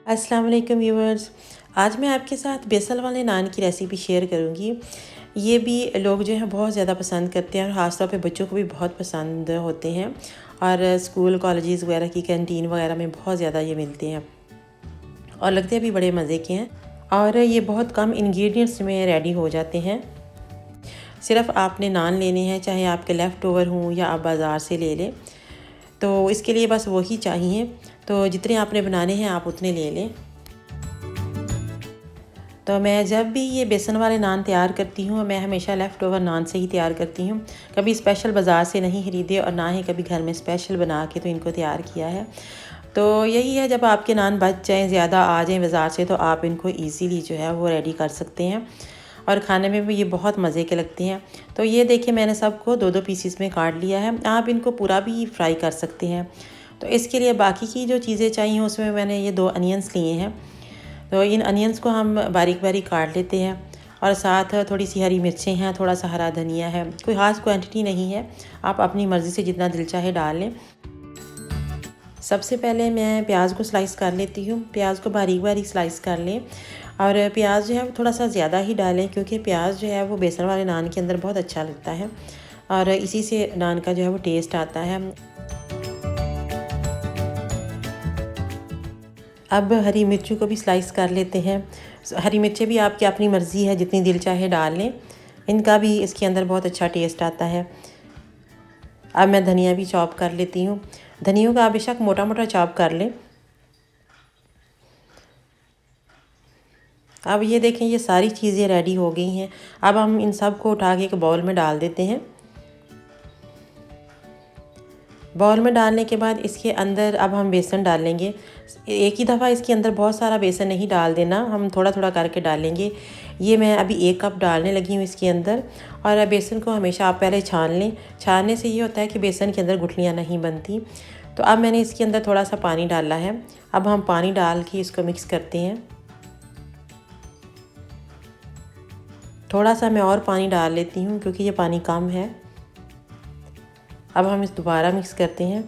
अस्सलाम वालेकुम व्यूवर्स। आज मैं आपके साथ बेसन वाले नान की रेसिपी शेयर करूंगी। ये भी लोग जो है बहुत ज़्यादा पसंद करते हैं और ख़ास तौर पे बच्चों को भी बहुत पसंद होते हैं और स्कूल कॉलेजेस वगैरह की कैंटीन वगैरह में बहुत ज़्यादा ये मिलते हैं और लगते भी बड़े मज़े के हैं और ये बहुत कम इंग्रेडिएंट्स में रेडी हो जाते हैं। सिर्फ आपने नान लेने हैं, चाहे आपके लेफ़्ट ओवर हों या आप बाज़ार से ले लें, तो इसके लिए बस वही चाहिए। तो जितने आपने बनाने हैं आप उतने ले लें। तो मैं जब भी ये बेसन वाले नान तैयार करती हूँ, मैं हमेशा लेफ़्ट ओवर नान से ही तैयार करती हूँ। कभी स्पेशल बाज़ार से नहीं ख़रीदे और ना ही कभी घर में स्पेशल बना के तो इनको तैयार किया है। तो यही है, जब आपके नान बच जाएँ, ज़्यादा आ जाएँ बाज़ार से, तो आप इनको ईज़िली जो है वो रेडी कर सकते हैं और खाने में भी ये बहुत मज़े के लगते हैं। तो ये देखिए, मैंने सबको 2-2 पीसेस में काट लिया है। आप इनको पूरा भी फ्राई कर सकते हैं। तो इसके लिए बाकी की जो चीज़ें चाहिए उसमें मैंने ये 2 अनियंस लिए हैं। तो इन अनियंस को हम बारीक बारीक काट लेते हैं और साथ थोड़ी सी हरी मिर्चें हैं, थोड़ा सा हरा धनिया है। कोई ख़ास क्वांटिटी नहीं है, आप अपनी मर्ज़ी से जितना दिल चाहे डाल लें। सबसे पहले मैं प्याज को स्लाइस कर लेती हूँ। प्याज को बारीक बारीक स्लाइस कर लें और प्याज जो है वो थोड़ा सा ज़्यादा ही डालें, क्योंकि प्याज जो है वो बेसन वाले नान के अंदर बहुत अच्छा लगता है और इसी से नान का जो है वो टेस्ट आता है। अब हरी मिर्चों को भी स्लाइस कर लेते हैं। हरी मिर्चें भी आपकी अपनी मर्ज़ी है, जितनी दिल चाहे डाल लें। इनका भी इसके अंदर बहुत अच्छा टेस्ट आता है। अब मैं धनिया भी चॉप कर लेती हूँ। धनियों का बेशक मोटा मोटा चॉप कर लें। अब ये देखें, ये सारी चीज़ें रेडी हो गई हैं। अब हम इन सब को उठा के एक बाउल में डाल देते हैं। बाउल में डालने के बाद इसके अंदर अब हम बेसन डालेंगे। एक ही दफ़ा इसके अंदर बहुत सारा बेसन नहीं डाल देना, हम थोड़ा थोड़ा करके डालेंगे। ये मैं अभी 1 कप डालने लगी हूँ इसके अंदर। और बेसन को हमेशा आप पहले छान लें। छानने से ये होता है कि बेसन के अंदर गुठलियाँ नहीं बनती। तो अब मैंने इसके अंदर थोड़ा सा पानी डाला है। अब हम पानी डाल के इसको मिक्स करते हैं। थोड़ा सा मैं और पानी डाल लेती हूँ क्योंकि ये पानी कम है। अब हम इस दोबारा मिक्स करते हैं।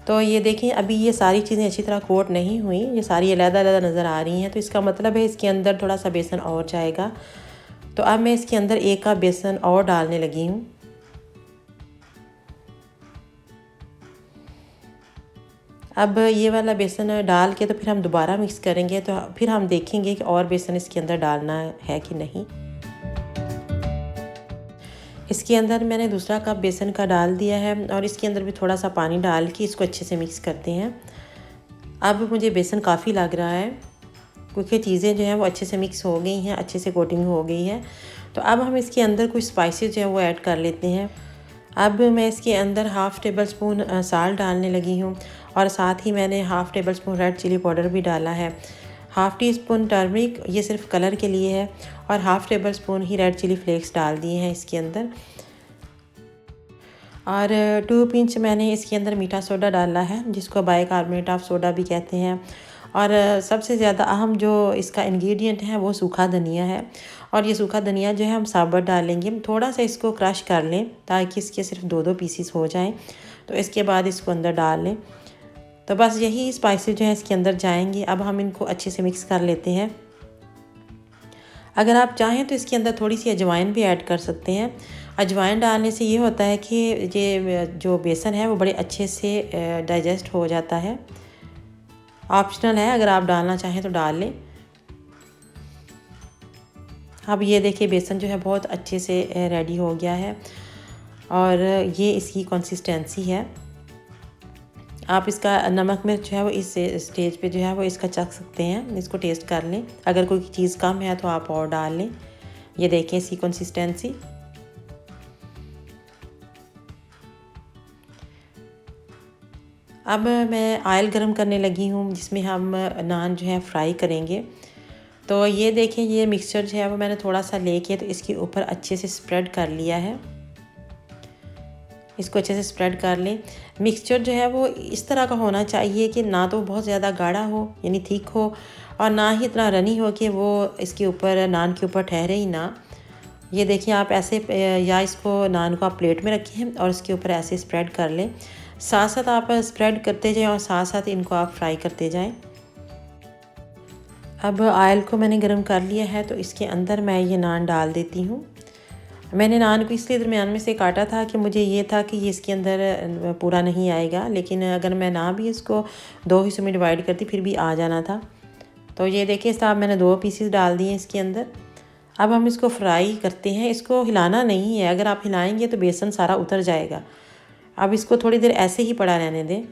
तो ये देखें, अभी ये सारी चीज़ें अच्छी तरह कोट नहीं हुई, ये सारी अलग-अलग नज़र आ रही हैं, तो इसका मतलब है इसके अंदर थोड़ा सा बेसन और जाएगा। तो अब मैं इसके अंदर 1 कप बेसन और डालने लगी हूँ। अब ये वाला बेसन डाल के तो फिर हम दोबारा मिक्स करेंगे, तो फिर हम देखेंगे कि और बेसन इसके अंदर डालना है कि नहीं। इसके अंदर मैंने दूसरा कप बेसन का डाल दिया है और इसके अंदर भी थोड़ा सा पानी डाल के इसको अच्छे से मिक्स करते हैं। अब मुझे बेसन काफ़ी लग रहा है क्योंकि चीज़ें जो हैं वो अच्छे से मिक्स हो गई हैं, अच्छे से कोटिंग हो गई है। तो अब हम इसके अंदर कुछ स्पाइसेस जो है वो ऐड कर लेते हैं। अब मैं इसके अंदर हाफ़ टेबल स्पून साल्ट डालने लगी हूँ और साथ ही मैंने half tablespoon red chilli powder भी डाला है। हाफ़ टी स्पून टर्मरिक, ये सिर्फ कलर के लिए है, और हाफ़ टेबल स्पून ही रेड चिली फ्लेक्स डाल दिए हैं इसके अंदर। और 2 पिंच मैंने इसके अंदर मीठा सोडा डाला है, जिसको बाइकार्बोनेट ऑफ सोडा भी कहते हैं। और सबसे ज़्यादा अहम जो इसका इंग्रेडिएंट है वो सूखा धनिया है। और ये सूखा धनिया जो है हम साबुत डालेंगे। थोड़ा सा इसको क्रश कर लें ताकि इसके सिर्फ 2-2 पीसीस हो जाएं। तो इसके बाद इसको अंदर डाल लें। तो बस यही स्पाइसेस जो है इसके अंदर जाएंगे। अब हम इनको अच्छे से मिक्स कर लेते हैं। अगर आप चाहें तो इसके अंदर थोड़ी सी अजवाइन भी ऐड कर सकते हैं। अजवाइन डालने से ये होता है कि ये जो बेसन है वो बड़े अच्छे से डाइजेस्ट हो जाता है। ऑप्शनल है, अगर आप डालना चाहें तो डाल लें। अब ये देखिए, बेसन जो है बहुत अच्छे से रेडी हो गया है और ये इसकी कंसिस्टेंसी है। आप इसका नमक मिर्च जो है वो इस स्टेज पे जो है वो इसका चख सकते हैं, इसको टेस्ट कर लें। अगर कोई चीज़ कम है तो आप और डाल लें। ये देखें इसकी कंसिस्टेंसी। अब मैं ऑयल गरम करने लगी हूँ जिसमें हम नान जो है फ्राई करेंगे। तो ये देखें, ये मिक्सचर जो है वो मैंने थोड़ा सा लेके तो इसके ऊपर अच्छे से स्प्रेड कर लिया है। इसको अच्छे से स्प्रेड कर लें। मिक्सचर जो है वो इस तरह का होना चाहिए कि ना तो बहुत ज़्यादा गाढ़ा हो यानी थिक हो, और ना ही इतना रनी हो कि वो इसके ऊपर नान के ऊपर ठहरे ही ना। ये देखिए, आप ऐसे या इसको नान को आप प्लेट में रखें और इसके ऊपर ऐसे स्प्रेड कर लें। साथ साथ आप स्प्रेड करते जाएं और साथ साथ इनको आप फ्राई करते जाएं। अब ऑयल को मैंने गर्म कर लिया है, तो इसके अंदर मैं ये नान डाल देती हूँ। मैंने नान को इसलिए दरमियान में से काटा था कि मुझे ये था कि ये इसके अंदर पूरा नहीं आएगा, लेकिन अगर मैं ना भी इसको 2 हिस्सों में डिवाइड करती फिर भी आ जाना था। तो ये देखिए साहब, मैंने 2 पीसेस डाल दिए इसके अंदर। अब हम इसको फ्राई करते हैं। इसको हिलाना नहीं है, अगर आप हिलाएंगे तो बेसन सारा उतर जाएगा। अब इसको थोड़ी देर ऐसे ही पड़ा रहने दें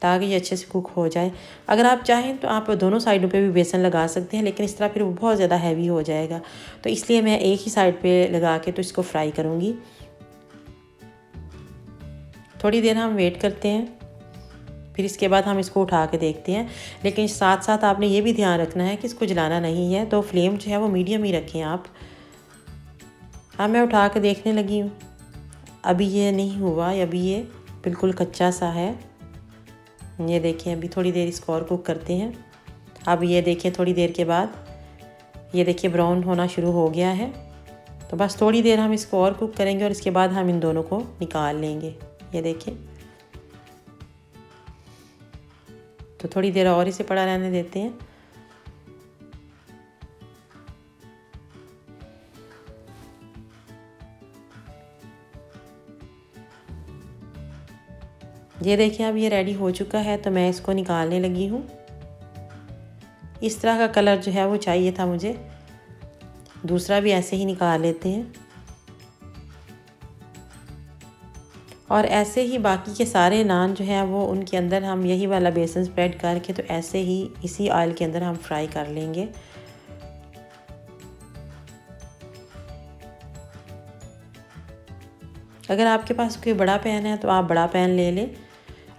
ताकि ये अच्छे से कुक हो जाए। अगर आप चाहें तो आप दोनों साइडों पे भी बेसन लगा सकते हैं, लेकिन इस तरह फिर वो बहुत ज़्यादा हैवी हो जाएगा, तो इसलिए मैं एक ही साइड पे लगा के तो इसको फ्राई करूँगी। थोड़ी देर हम वेट करते हैं, फिर इसके बाद हम इसको उठा के देखते हैं। लेकिन साथ साथ आपने ये भी ध्यान रखना है कि इसको जलाना नहीं है, तो फ्लेम जो है वो मीडियम ही रखें आप। अब मैं उठा के देखने लगी हूँ, अभी ये नहीं हुआ, अभी ये बिल्कुल कच्चा सा है। ये देखें, अभी थोड़ी देर इसको और कुक करते हैं। अब ये देखें, थोड़ी देर के बाद ये देखिए ब्राउन होना शुरू हो गया है। तो बस थोड़ी देर हम इसको और कुक करेंगे और इसके बाद हम इन दोनों को निकाल लेंगे। ये देखें, तो थोड़ी देर और इसे पड़ा रहने देते हैं। ये देखिए, अब ये रेडी हो चुका है, तो मैं इसको निकालने लगी हूँ। इस तरह का कलर जो है वो चाहिए था मुझे। दूसरा भी ऐसे ही निकाल लेते हैं और ऐसे ही बाकी के सारे नान जो है वो उनके अंदर हम यही वाला बेसन स्प्रेड करके तो ऐसे ही इसी ऑयल के अंदर हम फ्राई कर लेंगे। अगर आपके पास कोई बड़ा पैन है तो आप बड़ा पैन ले लें।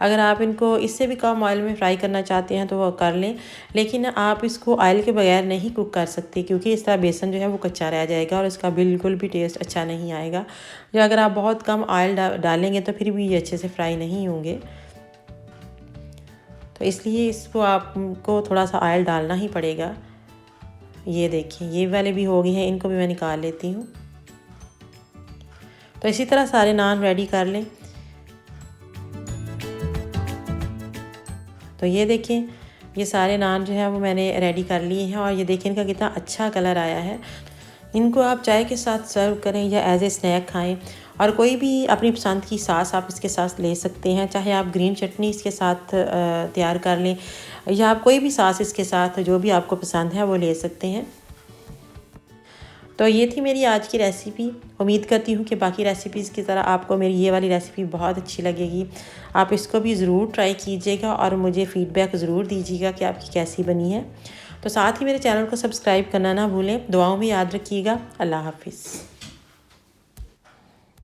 अगर आप इनको इससे भी कम ऑयल में फ्राई करना चाहते हैं तो वो कर लें, लेकिन आप इसको ऑयल के बगैर नहीं कुक कर सकते, क्योंकि इस तरह बेसन जो है वो कच्चा रह जाएगा और इसका बिल्कुल भी टेस्ट अच्छा नहीं आएगा। जो अगर आप बहुत कम ऑयल डालेंगे तो फिर भी ये अच्छे से फ्राई नहीं होंगे, तो इसलिए इसको आपको थोड़ा सा ऑयल डालना ही पड़ेगा। ये देखिए, ये वाले भी हो गए हैं, इनको भी मैं निकाल लेती हूँ। तो इसी तरह सारे नान रेडी कर लें। तो ये देखें, ये सारे नान जो है वो मैंने रेडी कर लिए हैं और ये देखें इनका कितना अच्छा कलर आया है। इनको आप चाय के साथ सर्व करें या एज ए स्नैक खाएं, और कोई भी अपनी पसंद की सास आप इसके साथ ले सकते हैं। चाहे आप ग्रीन चटनी इसके साथ तैयार कर लें या आप कोई भी सास इसके साथ जो भी आपको पसंद है वो ले सकते हैं। तो ये थी मेरी आज की रेसिपी। उम्मीद करती हूँ कि बाकी रेसिपीज़ की तरह आपको मेरी ये वाली रेसिपी बहुत अच्छी लगेगी। आप इसको भी ज़रूर ट्राई कीजिएगा और मुझे फ़ीडबैक ज़रूर दीजिएगा कि आपकी कैसी बनी है। तो साथ ही मेरे चैनल को सब्सक्राइब करना ना भूलें। दुआओं में याद रखिएगा। अल्लाह हाफ़िज़।